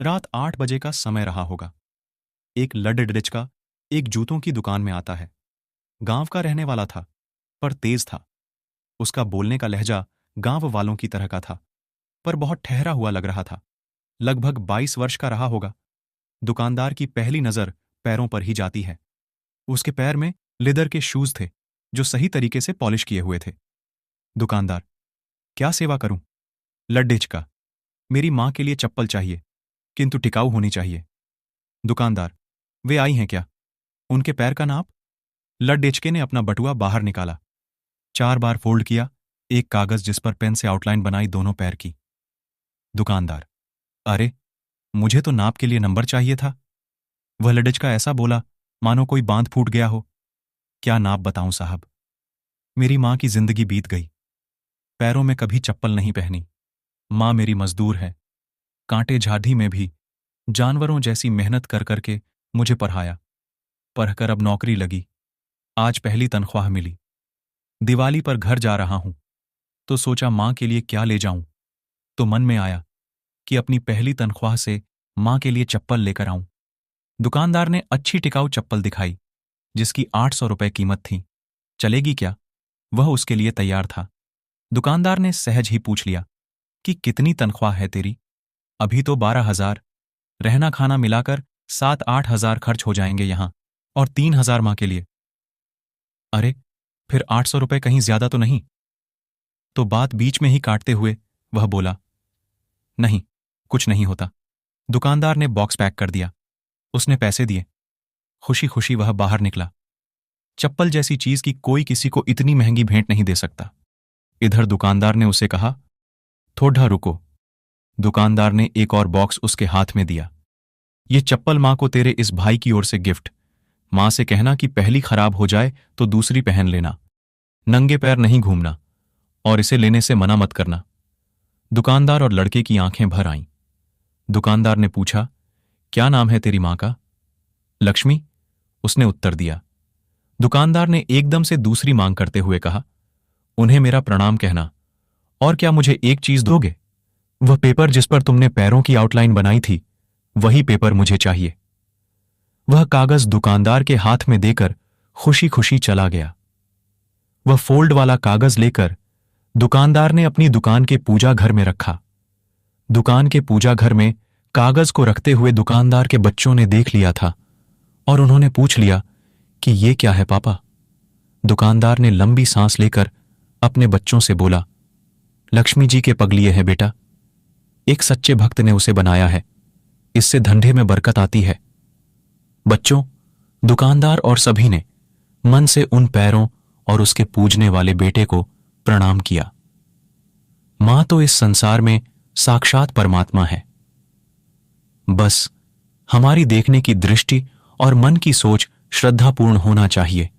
रात 8 बजे का समय रहा होगा। एक लड का एक जूतों की दुकान में आता है। गांव का रहने वाला था, पर तेज था। उसका बोलने का लहजा गांव वालों की तरह का था, पर बहुत ठहरा हुआ लग रहा था। लगभग 22 वर्ष का रहा होगा। दुकानदार की पहली नजर पैरों पर ही जाती है। उसके पैर में लेदर के शूज थे, जो सही तरीके से पॉलिश किए हुए थे। दुकानदार, क्या सेवा करूं? लड्डेच का, मेरी मां के लिए चप्पल चाहिए, किंतु टिकाऊ होनी चाहिए। दुकानदार, वे आई हैं क्या? उनके पैर का नाप? लड्डेचके ने अपना बटुआ बाहर निकाला, 4 बार फोल्ड किया, एक कागज जिस पर पेन से आउटलाइन बनाई दोनों पैर की। दुकानदार, अरे, मुझे तो नाप के लिए नंबर चाहिए था। वह लड्डेचका ऐसा बोला मानो कोई बांध फूट गया हो। क्या नाप बताऊं साहब? मेरी मां की जिंदगी बीत गई। पैरों में कभी चप्पल नहीं पहनी। मां मेरी मजदूर है। कांटे झाड़ी में भी जानवरों जैसी मेहनत कर करके मुझे पढ़ाया। पढ़कर अब नौकरी लगी। आज पहली तनख्वाह मिली। दिवाली पर घर जा रहा हूं, तो सोचा मां के लिए क्या ले जाऊं। तो मन में आया कि अपनी पहली तनख्वाह से मां के लिए चप्पल लेकर आऊं। दुकानदार ने अच्छी टिकाऊ चप्पल दिखाई, जिसकी 800 रुपए कीमत थी। चलेगी क्या? वह उसके लिए तैयार था। दुकानदार ने सहज ही पूछ लिया कि कितनी तनख्वाह है तेरी? अभी तो 12,000। रहना खाना मिलाकर 7-8 हजार खर्च हो जाएंगे यहां, और 3,000 मां के लिए। अरे, फिर 800 रुपए कहीं ज्यादा तो नहीं? तो बात बीच में ही काटते हुए वह बोला, नहीं, कुछ नहीं होता। दुकानदार ने बॉक्स पैक कर दिया। उसने पैसे दिए। खुशी खुशी वह बाहर निकला। चप्पल जैसी चीज की कोई किसी को इतनी महंगी भेंट नहीं दे सकता। इधर दुकानदार ने उसे कहा, थोड़ा रुको। दुकानदार ने एक और बॉक्स उसके हाथ में दिया। ये चप्पल मां को तेरे इस भाई की ओर से गिफ्ट। मां से कहना कि पहली खराब हो जाए तो दूसरी पहन लेना। नंगे पैर नहीं घूमना, और इसे लेने से मना मत करना। दुकानदार और लड़के की आंखें भर आईं। दुकानदार ने पूछा, क्या नाम है तेरी मां का? लक्ष्मी, उसने उत्तर दिया। दुकानदार ने एकदम से दूसरी मांग करते हुए कहा, उन्हें मेरा प्रणाम कहना। और क्या मुझे एक चीज दोगे? वह पेपर जिस पर तुमने पैरों की आउटलाइन बनाई थी, वही पेपर मुझे चाहिए। वह कागज दुकानदार के हाथ में देकर खुशी खुशी चला गया। वह फोल्ड वाला कागज लेकर दुकानदार ने अपनी दुकान के पूजा घर में रखा। दुकान के पूजा घर में कागज को रखते हुए दुकानदार के बच्चों ने देख लिया था, और उन्होंने पूछ लिया कि ये क्या है पापा? दुकानदार ने लंबी सांस लेकर अपने बच्चों से बोला, लक्ष्मी जी के पगलिए है बेटा। एक सच्चे भक्त ने उसे बनाया है। इससे धंधे में बरकत आती है। बच्चों, दुकानदार और सभी ने मन से उन पैरों और उसके पूजने वाले बेटे को प्रणाम किया। मां तो इस संसार में साक्षात परमात्मा है। बस हमारी देखने की दृष्टि और मन की सोच श्रद्धापूर्ण होना चाहिए।